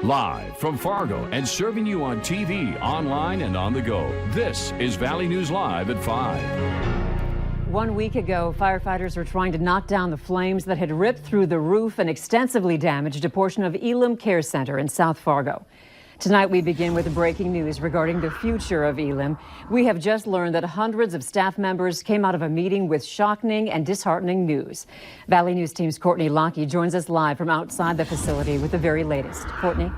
Live from Fargo and serving you on TV, online, and on the go. This is Valley News Live at 5. 1 week ago, firefighters were trying to knock down the flames that had ripped through the roof and extensively damaged a portion of Elam Care Center in South Fargo. Tonight, we begin with breaking news regarding the future of Elam. We have just learned that hundreds of staff members came out of a meeting with shocking and disheartening news. Valley News Team's Courtney Lockey joins us live from outside the facility with the very latest. Courtney.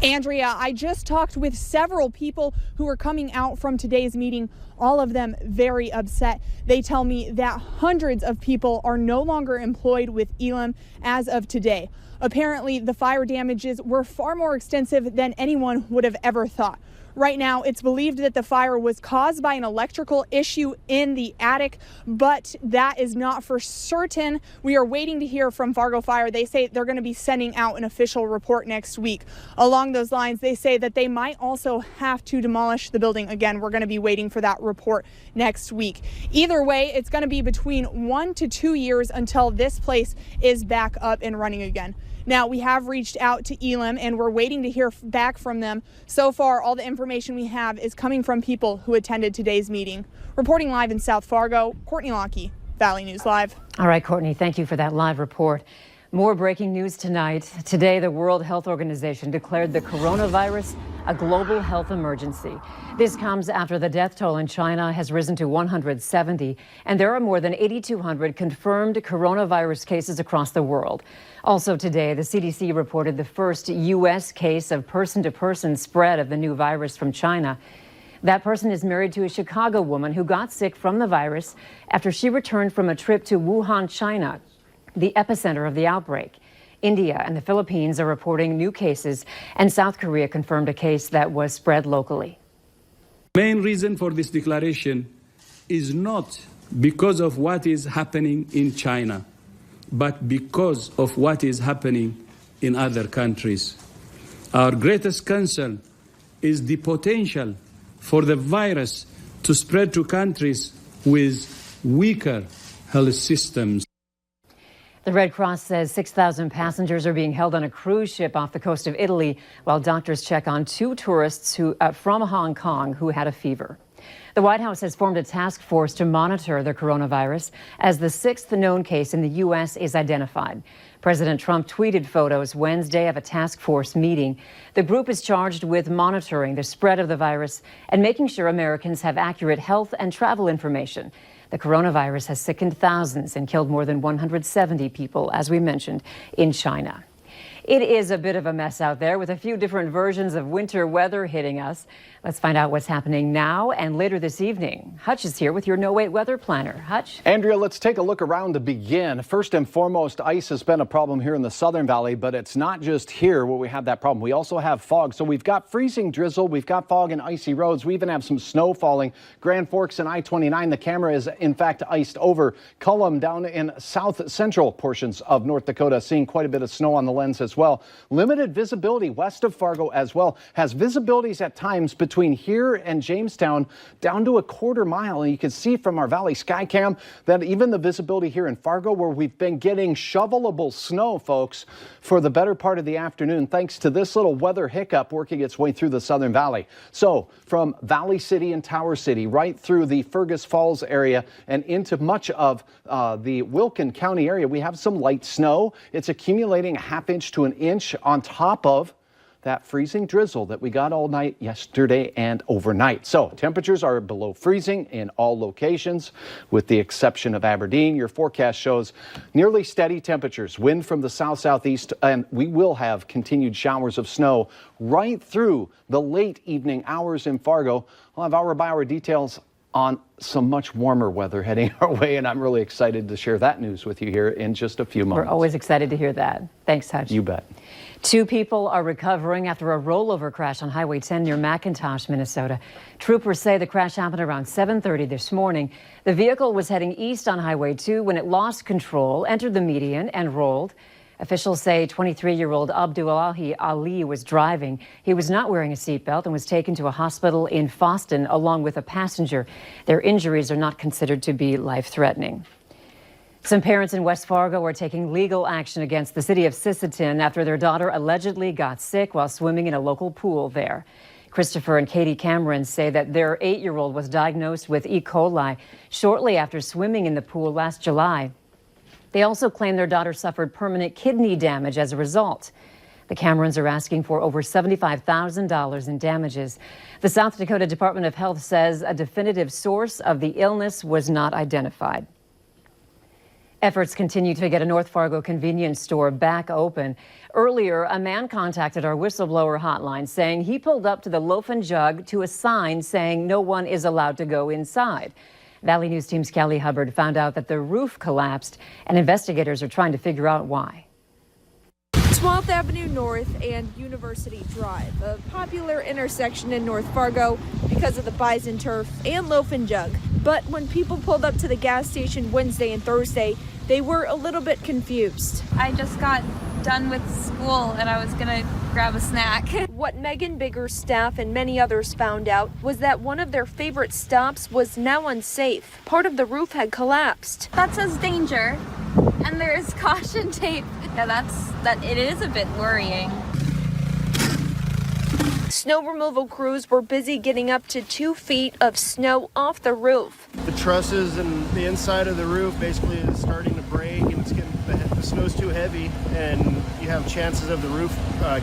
Andrea, I just talked with several people who are coming out from today's meeting, all of them very upset. They tell me that hundreds of people are no longer employed with Elam as of today. Apparently, the fire damages were far more extensive than anyone would have ever thought. Right now, it's believed that the fire was caused by an electrical issue in the attic, but that is not for certain. We are waiting to hear from Fargo Fire. They say they're going to be sending out an official report next week. Along those lines, they say that they might also have to demolish the building. Again, we're going to be waiting for that report next week. Either way, it's going to be between 1 to 2 years until this place is back up and running again. Now, we have reached out to Elam and we're waiting to hear back from them. So far, all the information we have is coming from people who attended today's meeting. Reporting live in South Fargo, Courtney Lockey, Valley News Live. All right, Courtney, thank you for that live report. More breaking news tonight. Today, the World Health Organization declared the coronavirus a global health emergency. This comes after the death toll in China has risen to 170, and there are more than 8,200 confirmed coronavirus cases across the world. Also today, the CDC reported the first U.S. case of person-to-person spread of the new virus from China. That person is married to a Chicago woman who got sick from the virus after she returned from a trip to Wuhan, China, the epicenter of the outbreak. India and the Philippines are reporting new cases, and South Korea confirmed a case that was spread locally. Main reason for this declaration is not because of what is happening in China, but because of what is happening in other countries. Our greatest concern is the potential for the virus to spread to countries with weaker health systems. The Red Cross says 6,000 passengers are being held on a cruise ship off the coast of Italy while doctors check on 2 tourists from Hong Kong who had a fever. The White House has formed a task force to monitor the coronavirus as the 6th known case in the U.S. is identified. President Trump tweeted photos Wednesday of a task force meeting. The group is charged with monitoring the spread of the virus and making sure Americans have accurate health and travel information. The coronavirus has sickened thousands and killed more than 170 people, as we mentioned, in China. It is a bit of a mess out there with a few different versions of winter weather hitting us. Let's find out what's happening now and later this evening. Hutch is here with your No Wait weather planner. Hutch? Andrea, let's take a look around to begin. First and foremost, ice has been a problem here in the Southern Valley, but it's not just here where we have that problem. We also have fog. So we've got freezing drizzle, we've got fog and icy roads. We even have some snow falling. Grand Forks and I-29, the camera is in fact iced over. Cullum down in south central portions of North Dakota, seeing quite a bit of snow on the lens as well. Limited visibility west of Fargo as well. Has visibilities at times between here and Jamestown down to a quarter mile. And you can see from our Valley Skycam that even the visibility here in Fargo, where we've been getting shovelable snow, folks, for the better part of the afternoon, thanks to this little weather hiccup working its way through the Southern Valley. So from Valley City and Tower City right through the Fergus Falls area and into much of the Wilkin County area, we have some light snow. It's accumulating a ½ inch to an inch on top of that freezing drizzle that we got all night yesterday and overnight. So temperatures are below freezing in all locations, with the exception of Aberdeen. Your forecast shows nearly steady temperatures, wind from the south-southeast, and we will have continued showers of snow right through the late evening hours in Fargo. I'll have hour-by-hour details on some much warmer weather heading our way, and I'm really excited to share that news with you here in just a few moments. We're always excited to hear that. Thanks, Hutch. You bet. 2 people are recovering after a rollover crash on Highway 10 near McIntosh, Minnesota. Troopers say the crash happened around 7:30 this morning. The vehicle was heading east on Highway 2 when it lost control, entered the median, and rolled. Officials say 23-year-old Abdullahi Ali was driving. He was not wearing a seatbelt and was taken to a hospital in Foston along with a passenger. Their injuries are not considered to be life-threatening. Some parents in West Fargo are taking legal action against the city of Sisseton after their daughter allegedly got sick while swimming in a local pool there. Christopher and Katie Cameron say that their 8-year-old was diagnosed with E. coli shortly after swimming in the pool last July. They also claim their daughter suffered permanent kidney damage as a result. The Camerons are asking for over $75,000 in damages. The South Dakota Department of Health says a definitive source of the illness was not identified. Efforts continue to get a North Fargo convenience store back open. Earlier, a man contacted our whistleblower hotline saying he pulled up to the Loaf and Jug to a sign saying no one is allowed to go inside. Valley News Team's Callie Hubbard found out that the roof collapsed, and investigators are trying to figure out why. 12th Avenue North and University Drive, a popular intersection in North Fargo because of the Bison Turf and Loaf and Jug. But when people pulled up to the gas station Wednesday and Thursday, they were a little bit confused. I just got done with school and I was gonna grab a snack. What Megan Bigger's staff and many others found out was that one of their favorite stops was now unsafe. Part of the roof had collapsed. That says danger, and there's caution tape. Yeah, it is a bit worrying. Snow removal crews were busy getting up to 2 feet of snow off the roof. The trusses and the inside of the roof basically is starting to break, and it's getting, the snow's too heavy, and you have chances of the roof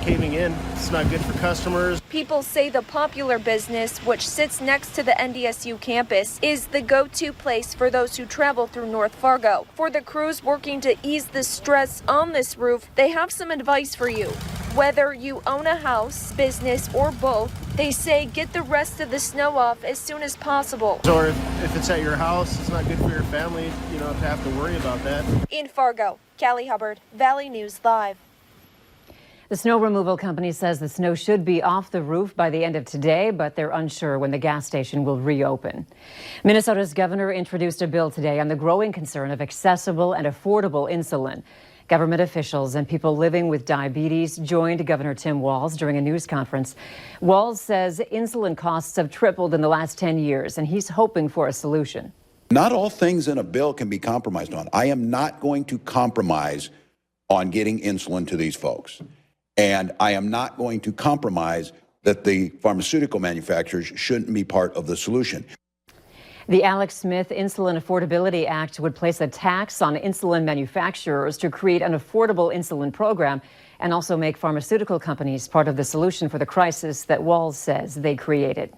caving in. It's not good for customers. People say the popular business, which sits next to the NDSU campus, is the go-to place for those who travel through North Fargo. For the crews working to ease the stress on this roof, they have some advice for you. Whether you own a house, business, or both, they say get the rest of the snow off as soon as possible. Or if it's at your house, it's not good for your family, to have to worry about that. In Fargo, Callie Hubbard, Valley News Live. The snow removal company says the snow should be off the roof by the end of today, but they're unsure when the gas station will reopen. Minnesota's governor introduced a bill today on the growing concern of accessible and affordable insulin. Government officials and people living with diabetes joined Governor Tim Walz during a news conference. Walz says insulin costs have tripled in the last 10 years, and he's hoping for a solution. Not all things in a bill can be compromised on. I am not going to compromise on getting insulin to these folks. And I am not going to compromise that the pharmaceutical manufacturers shouldn't be part of the solution. The Alex Smith Insulin Affordability Act would place a tax on insulin manufacturers to create an affordable insulin program and also make pharmaceutical companies part of the solution for the crisis that Walz says they created.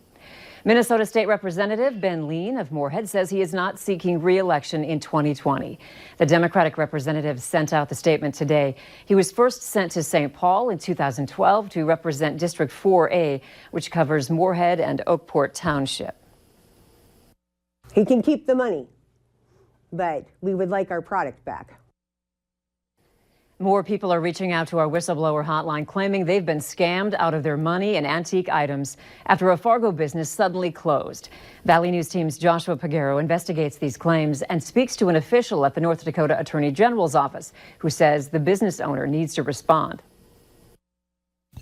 Minnesota State Representative Ben Lean of Moorhead says he is not seeking re-election in 2020. The Democratic representative sent out the statement today. He was first sent to St. Paul in 2012 to represent District 4A, which covers Moorhead and Oakport Township. He can keep the money, but we would like our product back. More people are reaching out to our whistleblower hotline claiming they've been scammed out of their money and antique items after a Fargo business suddenly closed. Valley News Team's Joshua Pagero investigates these claims and speaks to an official at the North Dakota Attorney General's office who says the business owner needs to respond.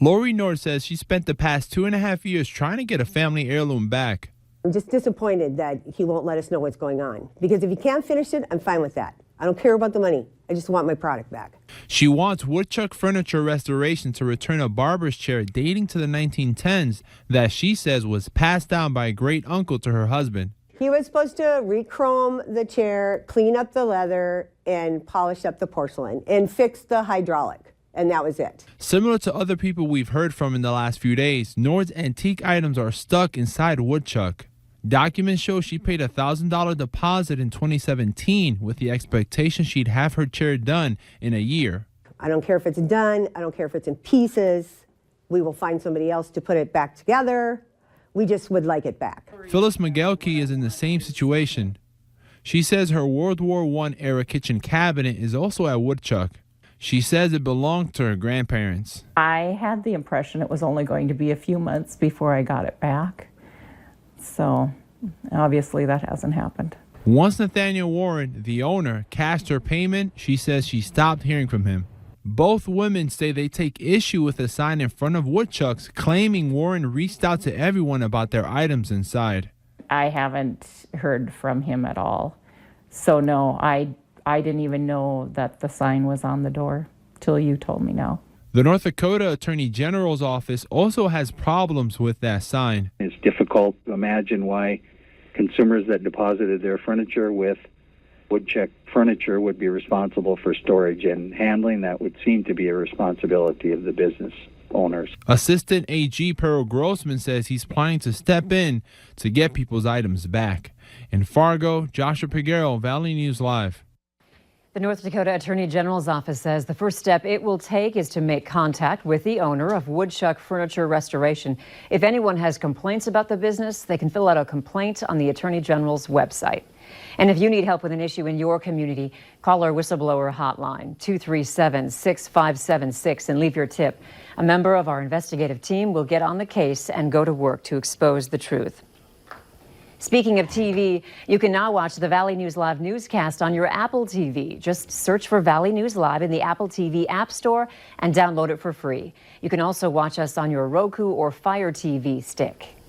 Lori Nord says she spent the past 2.5 years trying to get a family heirloom back. I'm just disappointed that he won't let us know what's going on. Because if he can't finish it, I'm fine with that. I don't care about the money. I just want my product back. She wants Woodchuck Furniture Restoration to return a barber's chair dating to the 1910s that she says was passed down by a great uncle to her husband. He was supposed to re-chrome the chair, clean up the leather, and polish up the porcelain, and fix the hydraulic. And that was it. Similar to other people we've heard from in the last few days, Nord's antique items are stuck inside Woodchuck. Documents show she paid a $1,000 deposit in 2017 with the expectation she'd have her chair done in a year. I don't care if it's done. I don't care if it's in pieces. We will find somebody else to put it back together. We just would like it back. Phyllis McGelkey is in the same situation. She says her World War I era kitchen cabinet is also at Woodchuck. She says it belonged to her grandparents. I had the impression it was only going to be a few months before I got it back. So obviously that hasn't happened. Once Nathaniel Warren, the owner, cashed her payment, she says she stopped hearing from him. Both women say they take issue with a sign in front of Woodchuck's claiming Warren reached out to everyone about their items inside. I haven't heard from him at all. So no, I I didn't even know that the sign was on the door till you told me now. The North Dakota Attorney General's office also has problems with that sign. It's difficult to imagine why consumers that deposited their furniture with Woodchuck Furniture would be responsible for storage and handling. That would seem to be a responsibility of the business owners. Assistant AG Pearl Grossman says he's planning to step in to get people's items back. In Fargo, Joshua Peguero, Valley News Live. The North Dakota Attorney General's office says the first step it will take is to make contact with the owner of Woodchuck Furniture Restoration. If anyone has complaints about the business, they can fill out a complaint on the Attorney General's website. And if you need help with an issue in your community, call our whistleblower hotline, 237-6576, and leave your tip. A member of our investigative team will get on the case and go to work to expose the truth. Speaking of TV, you can now watch the Valley News Live newscast on your Apple TV. Just search for Valley News Live in the Apple TV App Store and download it for free. You can also watch us on your Roku or Fire TV stick.